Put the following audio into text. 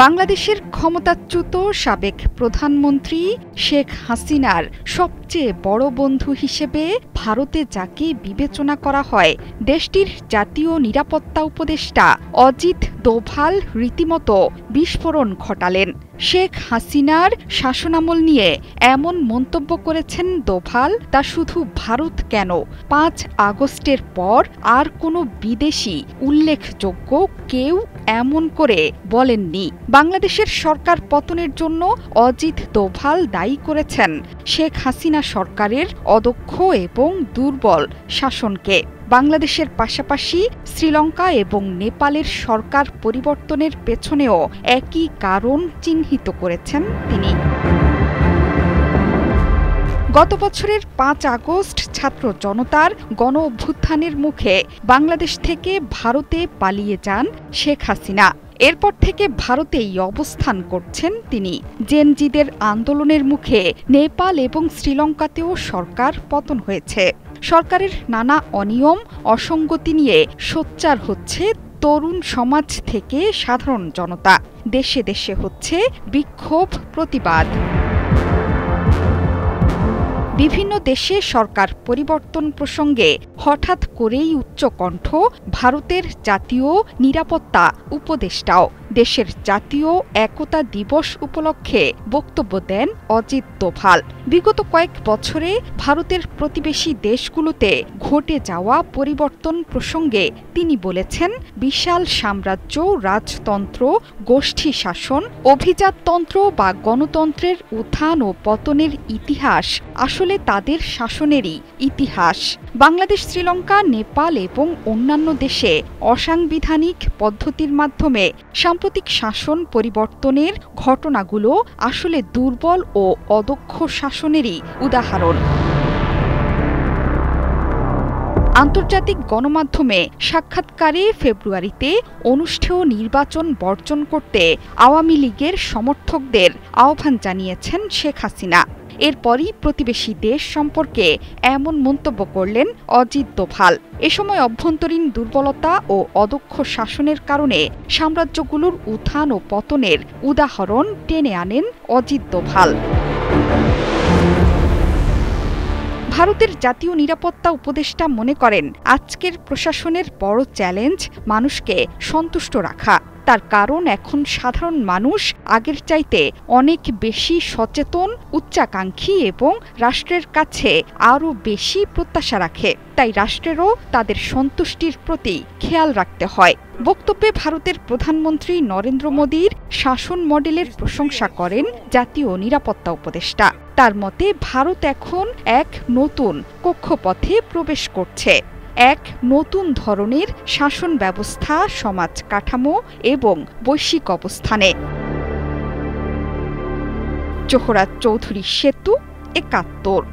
বাংলাদেশের ক্ষমতাচ্যুত সাবেক প্রধানমন্ত্রী শেখ হাসিনার সবচেয়ে বড় বন্ধু হিসেবে ভারতে যাকে বিবেচনা করা হয়, দেশটির জাতীয় নিরাপত্তা উপদেষ্টা অজিত দোভাল রীতিমতো বিস্ফোরণ ঘটালেন। শেখ হাসিনার শাসনামল নিয়ে এমন মন্তব্য করেছেন দোভাল, তা শুধু ভারত কেন, ৫ আগস্টের পর আর কোনো বিদেশি উল্লেখযোগ্য কেউ এমন করে বলেননি। বাংলাদেশের সরকার পতনের জন্য অজিত দোভাল দায়ী করেছেন শেখ হাসিনা সরকারের অদক্ষ এবং দুর্বল শাসনকে। বাংলাদেশের পাশাপাশি শ্রীলঙ্কা এবং নেপালের সরকার পরিবর্তনের পেছনেও একই কারণ চিহ্নিত করেছেন তিনি। গত বছরের ৫ আগস্ট ছাত্র জনতার গণ অভ্যুত্থানের মুখে বাংলাদেশ থেকে ভারতে পালিয়ে যান শেখ হাসিনা। এরপর থেকে ভারতেই অবস্থান করছেন তিনি। জেনজিদের আন্দোলনের মুখে নেপাল এবং শ্রীলঙ্কাতেও সরকার পতন হয়েছে। সরকারের নানা অনিয়ম অসঙ্গতি নিয়ে সোচ্চার হচ্ছে তরুণ সমাজ থেকে সাধারণ জনতা। দেশে দেশে হচ্ছে বিক্ষোভ, প্রতিবাদ। বিভিন্ন দেশে সরকার পরিবর্তন প্রসঙ্গে হঠাৎ করেই উচ্চকণ্ঠ ভারতের জাতীয় নিরাপত্তা উপদেষ্টাও। দেশের জাতীয় একতা দিবস উপলক্ষে বক্তব্য দেন অজিত দোভাল। বিগত কয়েক বছরে ভারতের প্রতিবেশী দেশগুলোতে ঘটে যাওয়া পরিবর্তন প্রসঙ্গে তিনি বলেছেন, বিশাল সাম্রাজ্য, রাজতন্ত্র, গোষ্ঠী শাসন, অভিজাততন্ত্র বা গণতন্ত্রের উত্থান ও পতনের ইতিহাস আসলে তাদের শাসনেরই ইতিহাস। বাংলাদেশ, শ্রীলঙ্কা, নেপাল এবং অন্যান্য দেশে অসাংবিধানিক পদ্ধতির মাধ্যমে সাম্প্রতিক শাসন পরিবর্তনের ঘটনাগুলো আসলে দুর্বল ও অদক্ষ শাসনেরই উদাহরণ। আন্তর্জাতিক গণমাধ্যমে সাক্ষাৎকারে ফেব্রুয়ারিতে অনুষ্ঠেয় নির্বাচন বর্জন করতে আওয়ামী লীগের সমর্থকদের আহ্বান জানিয়েছেন শেখ হাসিনা। এরপরই প্রতিবেশী দেশ সম্পর্কে এমন মন্তব্য করলেন অজিত দোভাল। এ সময় অভ্যন্তরীণ দুর্বলতা ও অদক্ষ শাসনের কারণে সাম্রাজ্যগুলোর উত্থান ও পতনের উদাহরণ টেনে আনেন অজিত দোভাল। ভারতের জাতীয় নিরাপত্তা উপদেষ্টা মনে করেন, আজকের প্রশাসনের বড় চ্যালেঞ্জ মানুষকে সন্তুষ্ট রাখা। তার কারণ, এখন সাধারণ মানুষ আগের চাইতে অনেক বেশি সচেতন, উচ্চাকাঙ্ক্ষী এবং রাষ্ট্রের কাছে আরও বেশি প্রত্যাশা রাখে। তাই রাষ্ট্রেরও তাদের সন্তুষ্টির প্রতি খেয়াল রাখতে হয়। বক্তব্যে ভারতের প্রধানমন্ত্রী নরেন্দ্র মোদীর শাসন মডেলের প্রশংসা করেন জাতীয় নিরাপত্তা উপদেষ্টা। তার মতে, ভারত এখন এক নতুন কক্ষপথে প্রবেশ করছে, এক নতুন ধরনের শাসন ব্যবস্থা, সমাজ কাঠামো এবং বৈশ্বিক অবস্থানে। জোহরা চৌধুরী সেতু, ৭১।